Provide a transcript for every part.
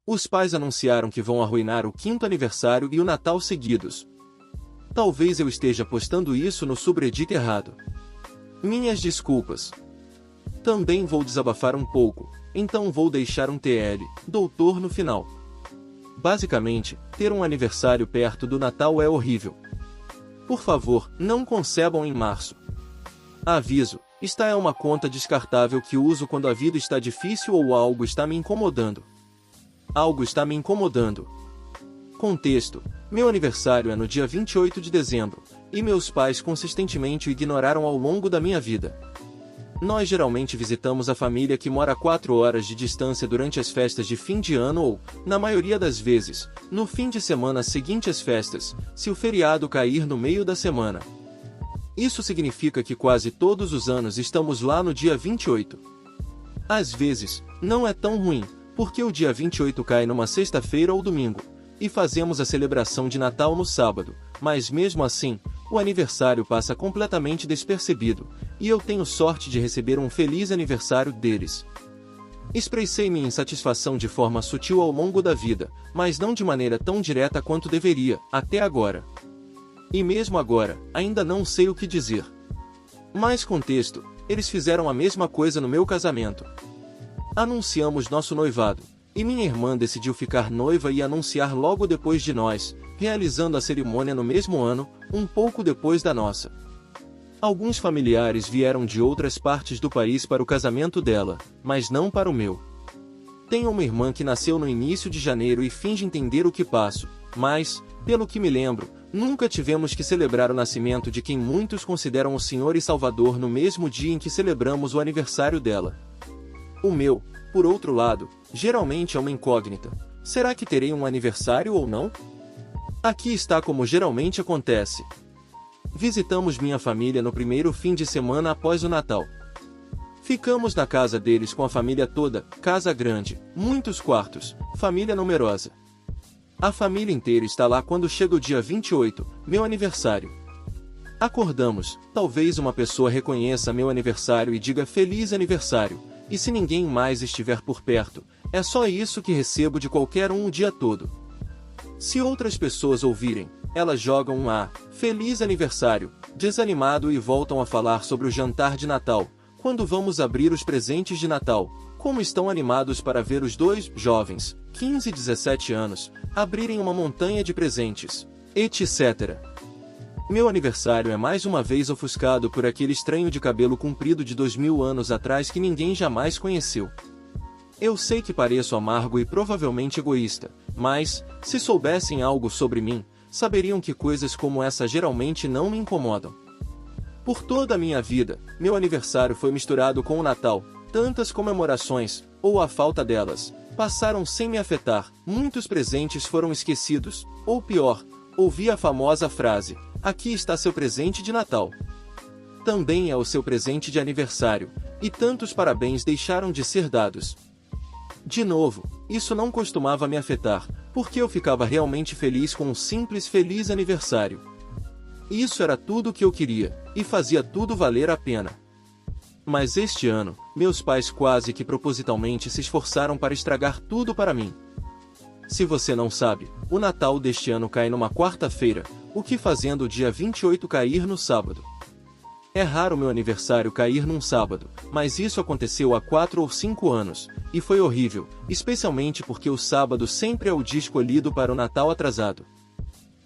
Os pais anunciaram que vão arruinar o 5º aniversário e o Natal seguidos. Talvez eu esteja postando isso no subreddit errado. Minhas desculpas. Também vou desabafar um pouco, então vou deixar um TL, doutor no final. Basicamente, ter um aniversário perto do Natal é horrível. Por favor, não concebam em março. Aviso, esta é uma conta descartável que uso quando a vida está difícil ou algo está me incomodando. Algo está me incomodando. Contexto: meu aniversário é no dia 28 de dezembro, e meus pais consistentemente o ignoraram ao longo da minha vida. Nós geralmente visitamos a família que mora a 4 horas de distância durante as festas de fim de ano ou, na maioria das vezes, no fim de semana seguinte às festas, se o feriado cair no meio da semana. Isso significa que quase todos os anos estamos lá no dia 28. Às vezes, não é tão ruim, porque o dia 28 cai numa sexta-feira ou domingo, e fazemos a celebração de Natal no sábado, mas mesmo assim, o aniversário passa completamente despercebido, e eu tenho sorte de receber um feliz aniversário deles. Expressei minha insatisfação de forma sutil ao longo da vida, mas não de maneira tão direta quanto deveria, até agora. E mesmo agora, ainda não sei o que dizer. Mais contexto, eles fizeram a mesma coisa no meu casamento. Anunciamos nosso noivado, e minha irmã decidiu ficar noiva e anunciar logo depois de nós, realizando a cerimônia no mesmo ano, um pouco depois da nossa. Alguns familiares vieram de outras partes do país para o casamento dela, mas não para o meu. Tenho uma irmã que nasceu no início de janeiro e finge entender o que passo, mas, pelo que me lembro, nunca tivemos que celebrar o nascimento de quem muitos consideram o Senhor e Salvador no mesmo dia em que celebramos o aniversário dela. O meu, por outro lado, geralmente é uma incógnita. Será que terei um aniversário ou não? Aqui está como geralmente acontece. Visitamos minha família no primeiro fim de semana após o Natal. Ficamos na casa deles com a família toda, casa grande, muitos quartos, família numerosa. A família inteira está lá quando chega o dia 28, meu aniversário. Acordamos, talvez uma pessoa reconheça meu aniversário e diga feliz aniversário, e se ninguém mais estiver por perto, é só isso que recebo de qualquer um o dia todo. Se outras pessoas ouvirem, elas jogam um feliz aniversário, desanimado e voltam a falar sobre o jantar de Natal, quando vamos abrir os presentes de Natal, como estão animados para ver os dois jovens, 15 e 17 anos, abrirem uma montanha de presentes, etc. Meu aniversário é mais uma vez ofuscado por aquele estranho de cabelo comprido de 2000 anos atrás que ninguém jamais conheceu. Eu sei que pareço amargo e provavelmente egoísta, mas, se soubessem algo sobre mim, saberiam que coisas como essa geralmente não me incomodam. Por toda a minha vida, meu aniversário foi misturado com o Natal, tantas comemorações, ou a falta delas, passaram sem me afetar, muitos presentes foram esquecidos, ou pior, ouvi a famosa frase, aqui está seu presente de Natal. Também é o seu presente de aniversário, e tantos parabéns deixaram de ser dados. De novo, isso não costumava me afetar, porque eu ficava realmente feliz com um simples feliz aniversário. Isso era tudo o que eu queria, e fazia tudo valer a pena. Mas este ano, meus pais quase que propositalmente se esforçaram para estragar tudo para mim. Se você não sabe, o Natal deste ano cai numa quarta-feira, o que fazendo o dia 28 cair no sábado. É raro meu aniversário cair num sábado, mas isso aconteceu há 4 ou 5 anos, e foi horrível, especialmente porque o sábado sempre é o dia escolhido para o Natal atrasado.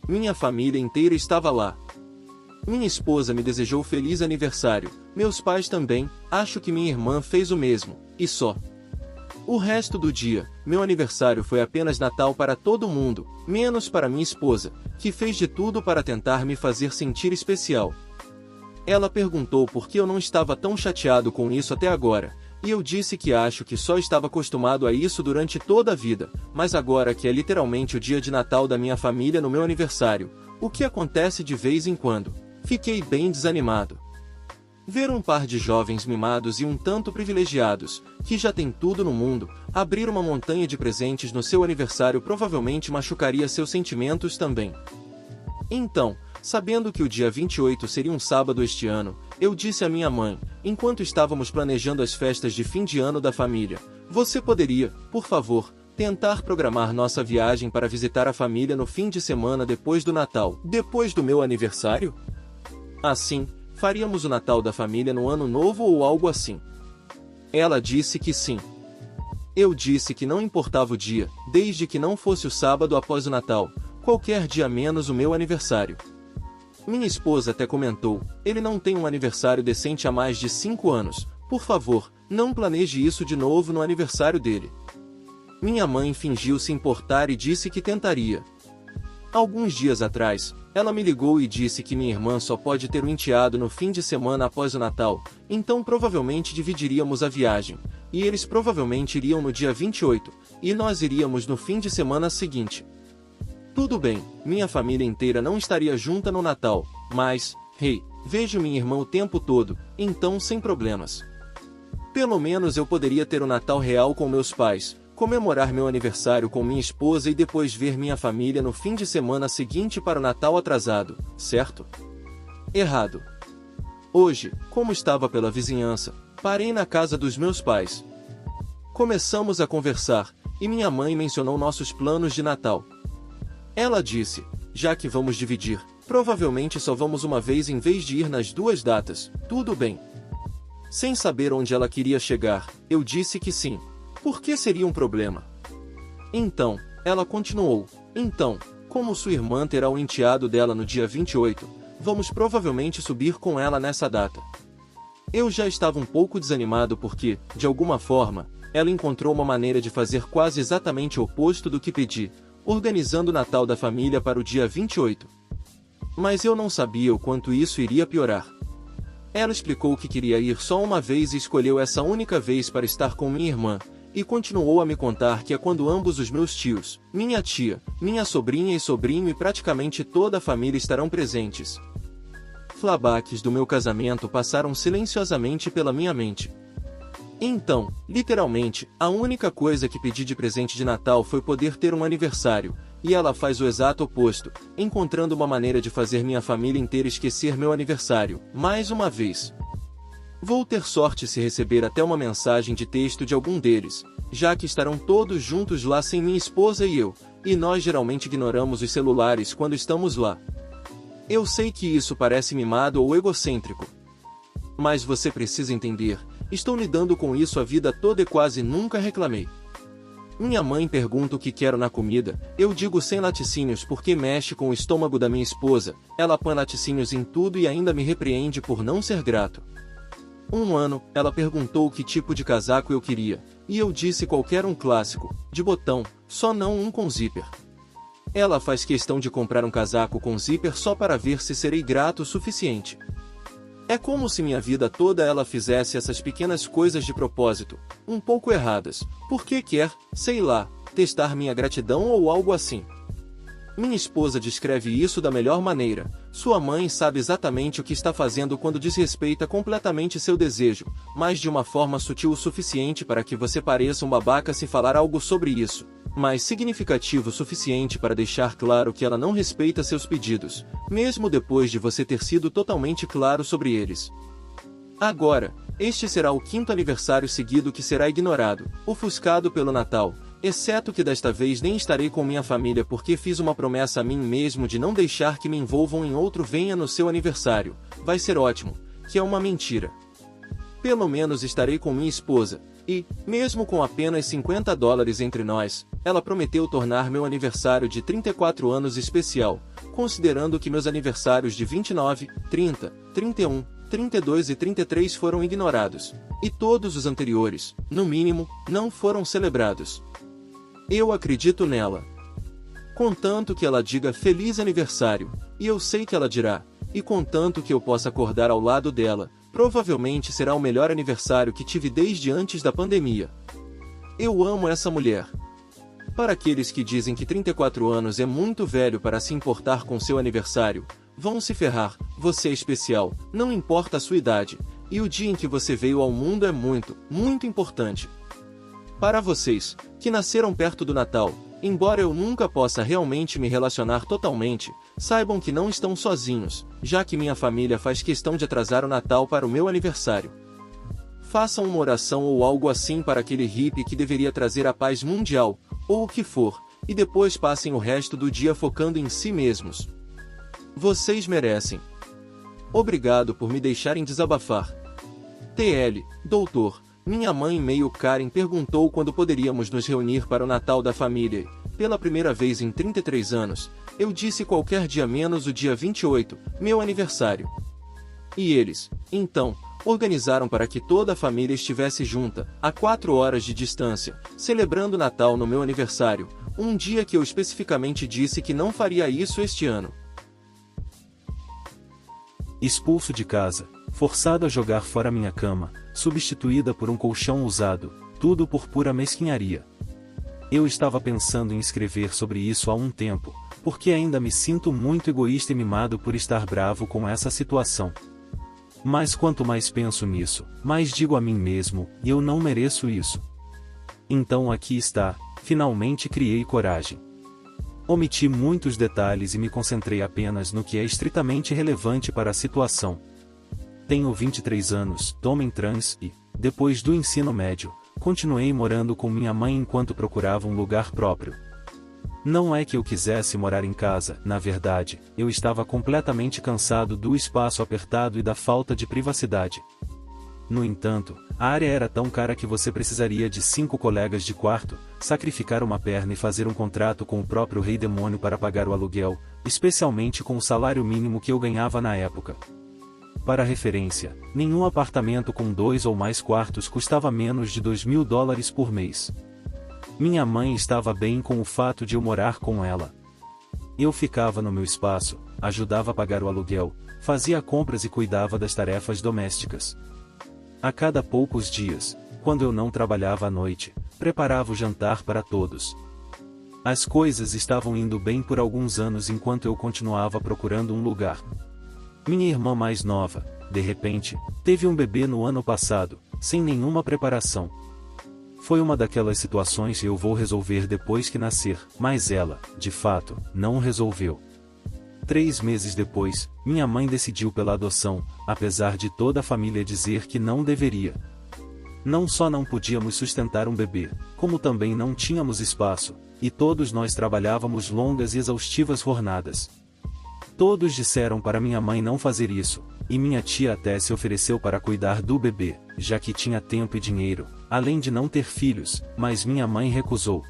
Minha família inteira estava lá. Minha esposa me desejou feliz aniversário, meus pais também, acho que minha irmã fez o mesmo, e só. O resto do dia, meu aniversário foi apenas Natal para todo mundo, menos para minha esposa, que fez de tudo para tentar me fazer sentir especial. Ela perguntou por que eu não estava tão chateado com isso até agora, e eu disse que acho que só estava acostumado a isso durante toda a vida, mas agora que é literalmente o dia de Natal da minha família no meu aniversário, o que acontece de vez em quando, fiquei bem desanimado. Ver um par de jovens mimados e um tanto privilegiados, que já tem tudo no mundo, abrir uma montanha de presentes no seu aniversário provavelmente machucaria seus sentimentos também. Então, sabendo que o dia 28 seria um sábado este ano, eu disse à minha mãe, enquanto estávamos planejando as festas de fim de ano da família, você poderia, por favor, Tentar programar nossa viagem para visitar a família no fim de semana depois do Natal, depois do meu aniversário? Assim, faríamos o Natal da família no Ano Novo ou algo assim. Ela disse que sim. Eu disse que não importava o dia, desde que não fosse o sábado após o Natal, qualquer dia menos o meu aniversário. Minha esposa até comentou, ele não tem um aniversário decente há mais de 5 anos, por favor, não planeje isso de novo no aniversário dele. Minha mãe fingiu se importar e disse que tentaria. Alguns dias atrás, ela me ligou e disse que minha irmã só pode ter um enteado no fim de semana após o Natal, então provavelmente dividiríamos a viagem, e eles provavelmente iriam no dia 28, e nós iríamos no fim de semana seguinte. Tudo bem, minha família inteira não estaria junta no Natal, mas, hey, vejo minha irmã o tempo todo, então sem problemas. Pelo menos eu poderia ter o Natal real com meus pais, comemorar meu aniversário com minha esposa e depois ver minha família no fim de semana seguinte para o Natal atrasado, certo? Errado. Hoje, como estava pela vizinhança, parei na casa dos meus pais. Começamos a conversar, e minha mãe mencionou nossos planos de Natal. Ela disse, já que vamos dividir, provavelmente só vamos uma vez em vez de ir nas 2 datas, tudo bem. Sem saber onde ela queria chegar, eu disse que sim. Por que seria um problema? Então, ela continuou, então, como sua irmã terá o enteado dela no dia 28, vamos provavelmente subir com ela nessa data. Eu já estava um pouco desanimado porque, de alguma forma, ela encontrou uma maneira de fazer quase exatamente o oposto do que pedi, organizando o Natal da família para o dia 28. Mas eu não sabia o quanto isso iria piorar. Ela explicou que queria ir só uma vez e escolheu essa única vez para estar com minha irmã, e continuou a me contar que é quando ambos os meus tios, minha tia, minha sobrinha e sobrinho e praticamente toda a família estarão presentes. Flashbacks do meu casamento passaram silenciosamente pela minha mente. Então, literalmente, a única coisa que pedi de presente de Natal foi poder ter um aniversário, e ela faz o exato oposto, encontrando uma maneira de fazer minha família inteira esquecer meu aniversário, mais uma vez. Vou ter sorte se receber até uma mensagem de texto de algum deles, já que estarão todos juntos lá sem minha esposa e eu, e nós geralmente ignoramos os celulares quando estamos lá. Eu sei que isso parece mimado ou egocêntrico. Mas você precisa entender, estou lidando com isso a vida toda e quase nunca reclamei. Minha mãe pergunta o que quero na comida, eu digo sem laticínios porque mexe com o estômago da minha esposa, ela põe laticínios em tudo e ainda me repreende por não ser grato. Um ano, ela perguntou que tipo de casaco eu queria, e eu disse qualquer um clássico, de botão, só não um com zíper. Ela faz questão de comprar um casaco com zíper só para ver se serei grato o suficiente. É como se minha vida toda ela fizesse essas pequenas coisas de propósito, um pouco erradas, porque quer, sei lá, testar minha gratidão ou algo assim. Minha esposa descreve isso da melhor maneira. Sua mãe sabe exatamente o que está fazendo quando desrespeita completamente seu desejo, mas de uma forma sutil o suficiente para que você pareça um babaca se falar algo sobre isso, mas significativo o suficiente para deixar claro que ela não respeita seus pedidos, mesmo depois de você ter sido totalmente claro sobre eles. Agora, este será o 5º aniversário seguido que será ignorado, ofuscado pelo Natal. Exceto que desta vez nem estarei com minha família porque fiz uma promessa a mim mesmo de não deixar que me envolvam em outro venha no seu aniversário, vai ser ótimo, que é uma mentira. Pelo menos estarei com minha esposa, e, mesmo com apenas $50 entre nós, ela prometeu tornar meu aniversário de 34 anos especial, considerando que meus aniversários de 29, 30, 31, 32 e 33 foram ignorados, e todos os anteriores, no mínimo, não foram celebrados. Eu acredito nela. Contanto que ela diga feliz aniversário, e eu sei que ela dirá, e contanto que eu possa acordar ao lado dela, provavelmente será o melhor aniversário que tive desde antes da pandemia. Eu amo essa mulher. Para aqueles que dizem que 34 anos é muito velho para se importar com seu aniversário, vão se ferrar, você é especial, não importa a sua idade, e o dia em que você veio ao mundo é muito, muito importante. Para vocês, que nasceram perto do Natal, embora eu nunca possa realmente me relacionar totalmente, saibam que não estão sozinhos, já que minha família faz questão de atrasar o Natal para o meu aniversário. Façam uma oração ou algo assim para aquele hippie que deveria trazer a paz mundial, ou o que for, e depois passem o resto do dia focando em si mesmos. Vocês merecem. Obrigado por me deixarem desabafar. TL, doutor, minha mãe meio Karen perguntou quando poderíamos nos reunir para o Natal da família. Pela primeira vez em 33 anos, eu disse qualquer dia menos o dia 28, meu aniversário. E eles, então, organizaram para que toda a família estivesse junta, a 4 horas de distância, celebrando o Natal no meu aniversário, um dia que eu especificamente disse que não faria isso este ano. Expulso de casa, forçado a jogar fora minha cama, substituída por um colchão usado, tudo por pura mesquinharia. Eu estava pensando em escrever sobre isso há um tempo, porque ainda me sinto muito egoísta e mimado por estar bravo com essa situação. Mas quanto mais penso nisso, mais digo a mim mesmo, eu não mereço isso. Então aqui está, finalmente criei coragem. Omiti muitos detalhes e me concentrei apenas no que é estritamente relevante para a situação. Tenho 23 anos, homem trans e, depois do ensino médio, continuei morando com minha mãe enquanto procurava um lugar próprio. Não é que eu quisesse morar em casa, na verdade, eu estava completamente cansado do espaço apertado e da falta de privacidade. No entanto, a área era tão cara que você precisaria de 5 colegas de quarto, sacrificar uma perna e fazer um contrato com o próprio rei demônio para pagar o aluguel, especialmente com o salário mínimo que eu ganhava na época. Para referência, nenhum apartamento com 2 ou mais quartos custava menos de $2.000 por mês. Minha mãe estava bem com o fato de eu morar com ela. Eu ficava no meu espaço, ajudava a pagar o aluguel, fazia compras e cuidava das tarefas domésticas. A cada poucos dias, quando eu não trabalhava à noite, preparava o jantar para todos. As coisas estavam indo bem por alguns anos enquanto eu continuava procurando um lugar. Minha irmã mais nova, de repente, teve um bebê no ano passado, sem nenhuma preparação. Foi uma daquelas situações que eu vou resolver depois que nascer, mas ela, de fato, não resolveu. 3 meses depois, minha mãe decidiu pela adoção, apesar de toda a família dizer que não deveria. Não só não podíamos sustentar um bebê, como também não tínhamos espaço, e todos nós trabalhávamos longas e exaustivas jornadas. Todos disseram para minha mãe não fazer isso, e minha tia até se ofereceu para cuidar do bebê, já que tinha tempo e dinheiro, além de não ter filhos, mas minha mãe recusou.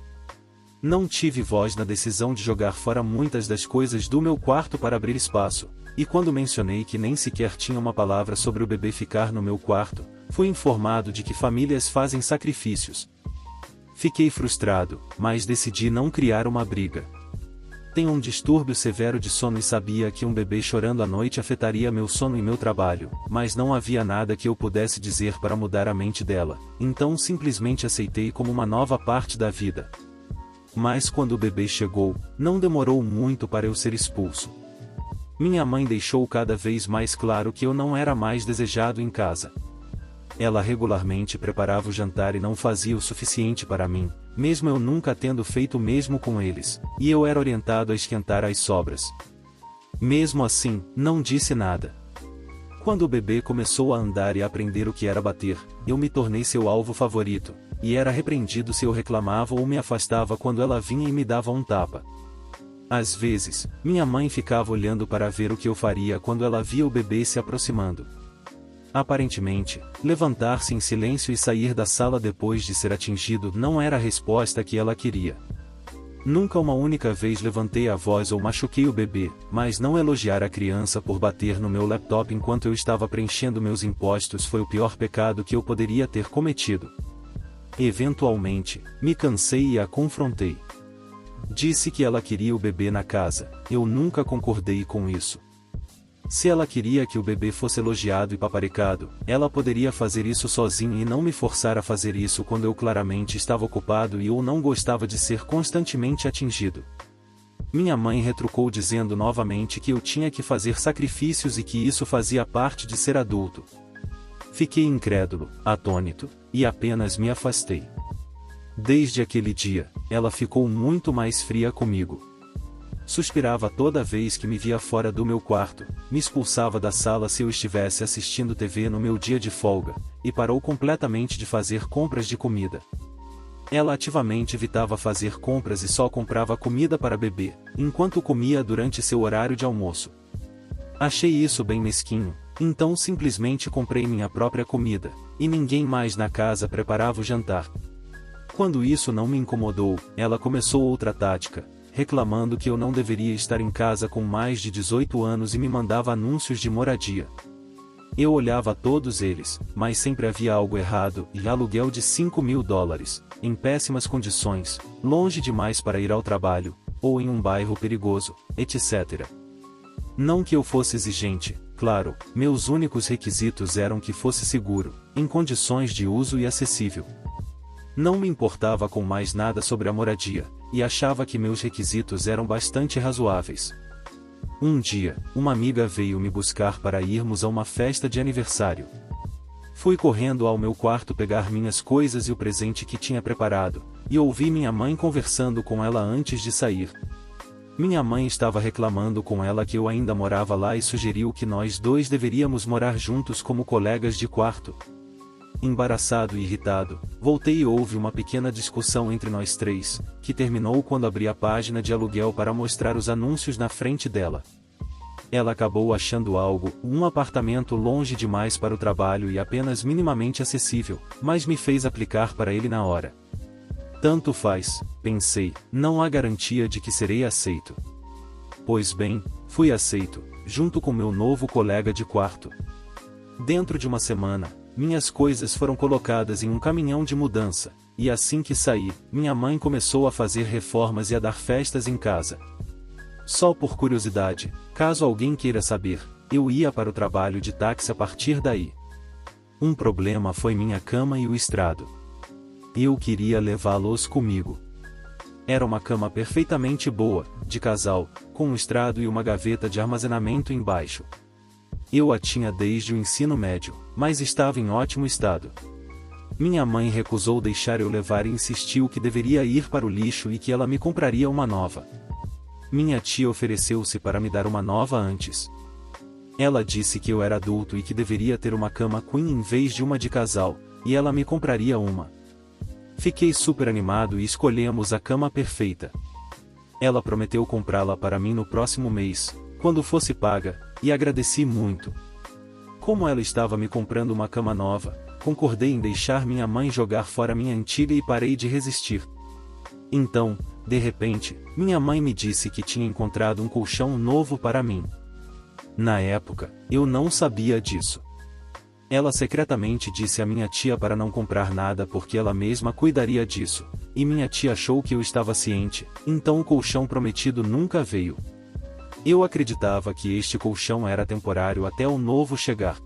Não tive voz na decisão de jogar fora muitas das coisas do meu quarto para abrir espaço, e quando mencionei que nem sequer tinha uma palavra sobre o bebê ficar no meu quarto, fui informado de que famílias fazem sacrifícios. Fiquei frustrado, mas decidi não criar uma briga. Tenho um distúrbio severo de sono e sabia que um bebê chorando à noite afetaria meu sono e meu trabalho, mas não havia nada que eu pudesse dizer para mudar a mente dela, então simplesmente aceitei como uma nova parte da vida. Mas quando o bebê chegou, não demorou muito para eu ser expulso. Minha mãe deixou cada vez mais claro que eu não era mais desejado em casa. Ela regularmente preparava o jantar e não fazia o suficiente para mim, mesmo eu nunca tendo feito o mesmo com eles, e eu era orientado a esquentar as sobras. Mesmo assim, não disse nada. Quando o bebê começou a andar e a aprender o que era bater, eu me tornei seu alvo favorito, e era repreendido se eu reclamava ou me afastava quando ela vinha e me dava um tapa. Às vezes, minha mãe ficava olhando para ver o que eu faria quando ela via o bebê se aproximando. Aparentemente, levantar-se em silêncio e sair da sala depois de ser atingido não era a resposta que ela queria. Nunca uma única vez levantei a voz ou machuquei o bebê, mas não elogiar a criança por bater no meu laptop enquanto eu estava preenchendo meus impostos foi o pior pecado que eu poderia ter cometido. Eventualmente, me cansei e a confrontei. Disse que ela queria o bebê na casa, eu nunca concordei com isso. Se ela queria que o bebê fosse elogiado e paparicado, ela poderia fazer isso sozinha e não me forçar a fazer isso quando eu claramente estava ocupado e ou não gostava de ser constantemente atingido. Minha mãe retrucou dizendo novamente que eu tinha que fazer sacrifícios e que isso fazia parte de ser adulto. Fiquei incrédulo, atônito, e apenas me afastei. Desde aquele dia, ela ficou muito mais fria comigo. Suspirava toda vez que me via fora do meu quarto, me expulsava da sala se eu estivesse assistindo TV no meu dia de folga, e parou completamente de fazer compras de comida. Ela ativamente evitava fazer compras e só comprava comida para bebê, enquanto comia durante seu horário de almoço. Achei isso bem mesquinho, então simplesmente comprei minha própria comida, e ninguém mais na casa preparava o jantar. Quando isso não me incomodou, ela começou outra tática, reclamando que eu não deveria estar em casa com mais de 18 anos e me mandava anúncios de moradia. Eu olhava todos eles, mas sempre havia algo errado, e aluguel de $5.000, em péssimas condições, longe demais para ir ao trabalho, ou em um bairro perigoso, etc. Não que eu fosse exigente, claro, meus únicos requisitos eram que fosse seguro, em condições de uso e acessível. Não me importava com mais nada sobre a moradia, e achava que meus requisitos eram bastante razoáveis. Um dia, uma amiga veio me buscar para irmos a uma festa de aniversário. Fui correndo ao meu quarto pegar minhas coisas e o presente que tinha preparado, e ouvi minha mãe conversando com ela antes de sair. Minha mãe estava reclamando com ela que eu ainda morava lá e sugeriu que nós dois deveríamos morar juntos como colegas de quarto. Embaraçado e irritado, voltei e houve uma pequena discussão entre nós três, que terminou quando abri a página de aluguel para mostrar os anúncios na frente dela. Ela acabou achando algo, um apartamento longe demais para o trabalho e apenas minimamente acessível, mas me fez aplicar para ele na hora. Tanto faz, pensei, não há garantia de que serei aceito. Pois bem, fui aceito, junto com meu novo colega de quarto. Dentro de uma semana, minhas coisas foram colocadas em um caminhão de mudança, e assim que saí, minha mãe começou a fazer reformas e a dar festas em casa. Só por curiosidade, caso alguém queira saber, eu ia para o trabalho de táxi a partir daí. Um problema foi minha cama e o estrado. Eu queria levá-los comigo. Era uma cama perfeitamente boa, de casal, com um estrado e uma gaveta de armazenamento embaixo. Eu a tinha desde o ensino médio, mas estava em ótimo estado. Minha mãe recusou deixar eu levar e insistiu que deveria ir para o lixo e que ela me compraria uma nova. Minha tia ofereceu-se para me dar uma nova antes. Ela disse que eu era adulto e que deveria ter uma cama queen em vez de uma de casal, e ela me compraria uma. Fiquei super animado e escolhemos a cama perfeita. Ela prometeu comprá-la para mim no próximo mês, quando fosse paga, e agradeci muito. Como ela estava me comprando uma cama nova, concordei em deixar minha mãe jogar fora minha antiga e parei de resistir. Então, de repente, minha mãe me disse que tinha encontrado um colchão novo para mim. Na época, eu não sabia disso. Ela secretamente disse à minha tia para não comprar nada porque ela mesma cuidaria disso, e minha tia achou que eu estava ciente, então o colchão prometido nunca veio. Eu acreditava que este colchão era temporário até o novo chegar.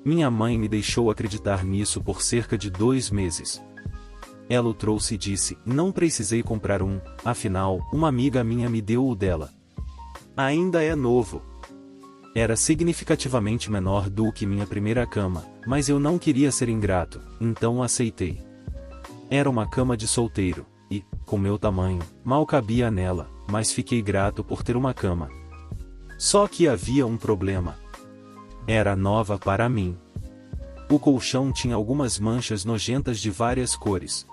Minha mãe me deixou acreditar nisso por cerca de 2 meses. Ela o trouxe e disse, não precisei comprar um, afinal, uma amiga minha me deu o dela. Ainda é novo. Era significativamente menor do que minha primeira cama, mas eu não queria ser ingrato, então aceitei. Era uma cama de solteiro, e, com meu tamanho, mal cabia nela, mas fiquei grato por ter uma cama. Só que havia um problema. Era nova para mim. O colchão tinha algumas manchas nojentas de várias cores.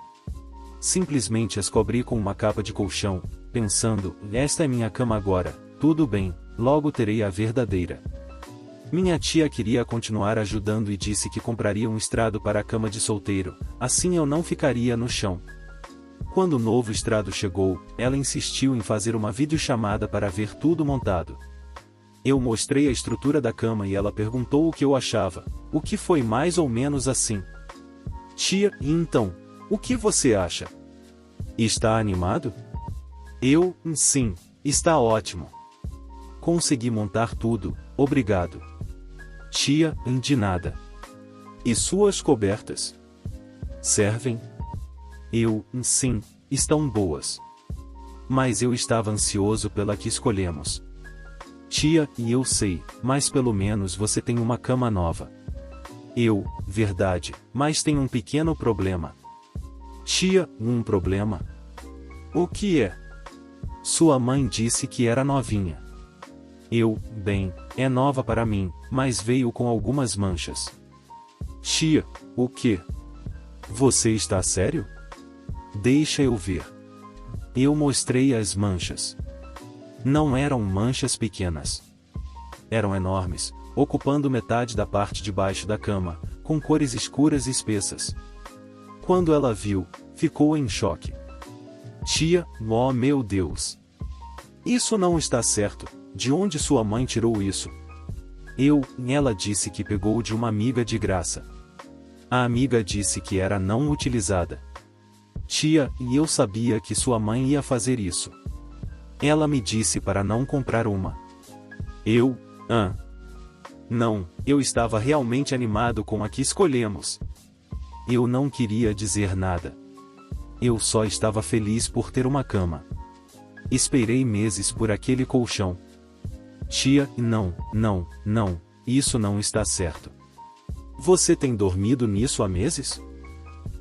Simplesmente as cobri com uma capa de colchão, pensando, esta é minha cama agora, tudo bem, logo terei a verdadeira. Minha tia queria continuar ajudando e disse que compraria um estrado para a cama de solteiro, assim eu não ficaria no chão. Quando o novo estrado chegou, ela insistiu em fazer uma videochamada para ver tudo montado. Eu mostrei a estrutura da cama e ela perguntou o que eu achava, o que foi mais ou menos assim. Tia, e então, o que você acha? Está animado? Eu, sim, está ótimo. Consegui montar tudo, obrigado. Tia, de nada. E suas cobertas? Servem? Eu, sim, estão boas. Mas eu estava ansioso pela que escolhemos. Tia, e eu sei, mas pelo menos você tem uma cama nova. Eu, verdade, mas tem um pequeno problema. Tia, um problema? O que é? Sua mãe disse que era novinha. Eu, bem, é nova para mim, mas veio com algumas manchas. Tia, o quê? Você está sério? Deixa eu ver. Eu mostrei as manchas. Não eram manchas pequenas. Eram enormes, ocupando metade da parte de baixo da cama, com cores escuras e espessas. Quando ela viu, ficou em choque. Tia, oh meu Deus! Isso não está certo. De onde sua mãe tirou isso? Ela disse que pegou de uma amiga de graça. A amiga disse que era não utilizada. Tia, e eu sabia que sua mãe ia fazer isso. Ela me disse para não comprar uma. Não, eu estava realmente animado com a que escolhemos. Eu não queria dizer nada. Eu só estava feliz por ter uma cama. Esperei meses por aquele colchão. Tia, não, isso não está certo. Você tem dormido nisso há meses?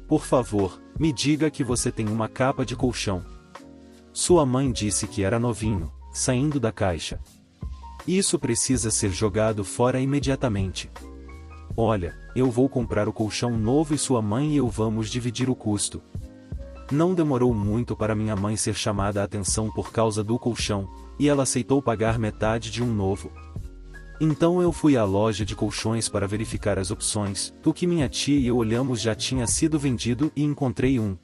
Por favor, me diga que você tem uma capa de colchão. Sua mãe disse que era novinho, saindo da caixa. Isso precisa ser jogado fora imediatamente. Olha, eu vou comprar o colchão novo e sua mãe e eu vamos dividir o custo. Não demorou muito para minha mãe ser chamada a atenção por causa do colchão, e ela aceitou pagar metade de um novo. Então eu fui à loja de colchões para verificar as opções. O que minha tia e eu olhamos já tinha sido vendido e encontrei um.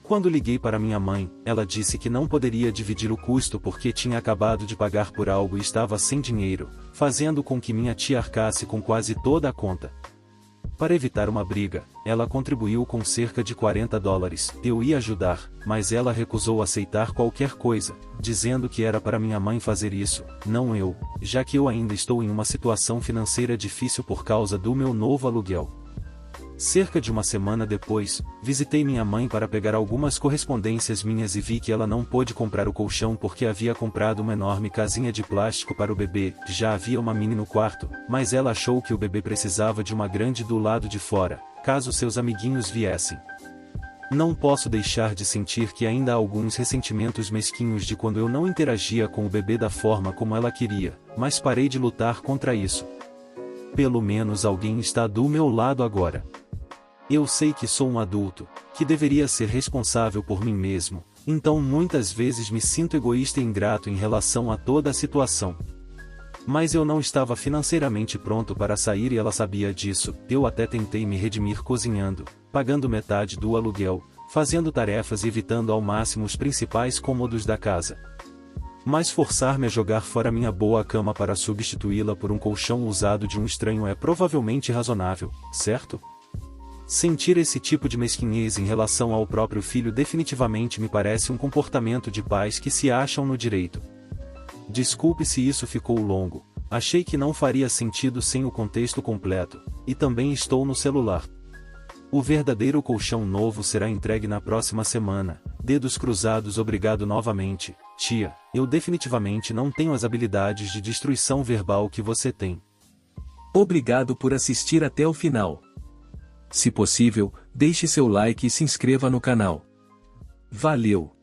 Quando liguei para minha mãe, ela disse que não poderia dividir o custo porque tinha acabado de pagar por algo e estava sem dinheiro, fazendo com que minha tia arcasse com quase toda a conta. Para evitar uma briga, ela contribuiu com cerca de $40. Eu ia ajudar, mas ela recusou aceitar qualquer coisa, dizendo que era para minha mãe fazer isso, não eu, já que eu ainda estou em uma situação financeira difícil por causa do meu novo aluguel. Cerca de uma semana depois, visitei minha mãe para pegar algumas correspondências minhas e vi que ela não pôde comprar o colchão porque havia comprado uma enorme casinha de plástico para o bebê. Já havia uma mini no quarto, mas ela achou que o bebê precisava de uma grande do lado de fora, caso seus amiguinhos viessem. Não posso deixar de sentir que ainda há alguns ressentimentos mesquinhos de quando eu não interagia com o bebê da forma como ela queria, mas parei de lutar contra isso. Pelo menos alguém está do meu lado agora. Eu sei que sou um adulto, que deveria ser responsável por mim mesmo, então muitas vezes me sinto egoísta e ingrato em relação a toda a situação. Mas eu não estava financeiramente pronto para sair e ela sabia disso. Eu até tentei me redimir cozinhando, pagando metade do aluguel, fazendo tarefas e evitando ao máximo os principais cômodos da casa. Mas forçar-me a jogar fora minha boa cama para substituí-la por um colchão usado de um estranho é provavelmente razonável, certo? Sentir esse tipo de mesquinhez em relação ao próprio filho definitivamente me parece um comportamento de pais que se acham no direito. Desculpe se isso ficou longo, achei que não faria sentido sem o contexto completo, e também estou no celular. O verdadeiro colchão novo será entregue na próxima semana. Dedos cruzados. Obrigado novamente, tia. Eu definitivamente não tenho as habilidades de destruição verbal que você tem. Obrigado por assistir até o final. Se possível, deixe seu like e se inscreva no canal. Valeu!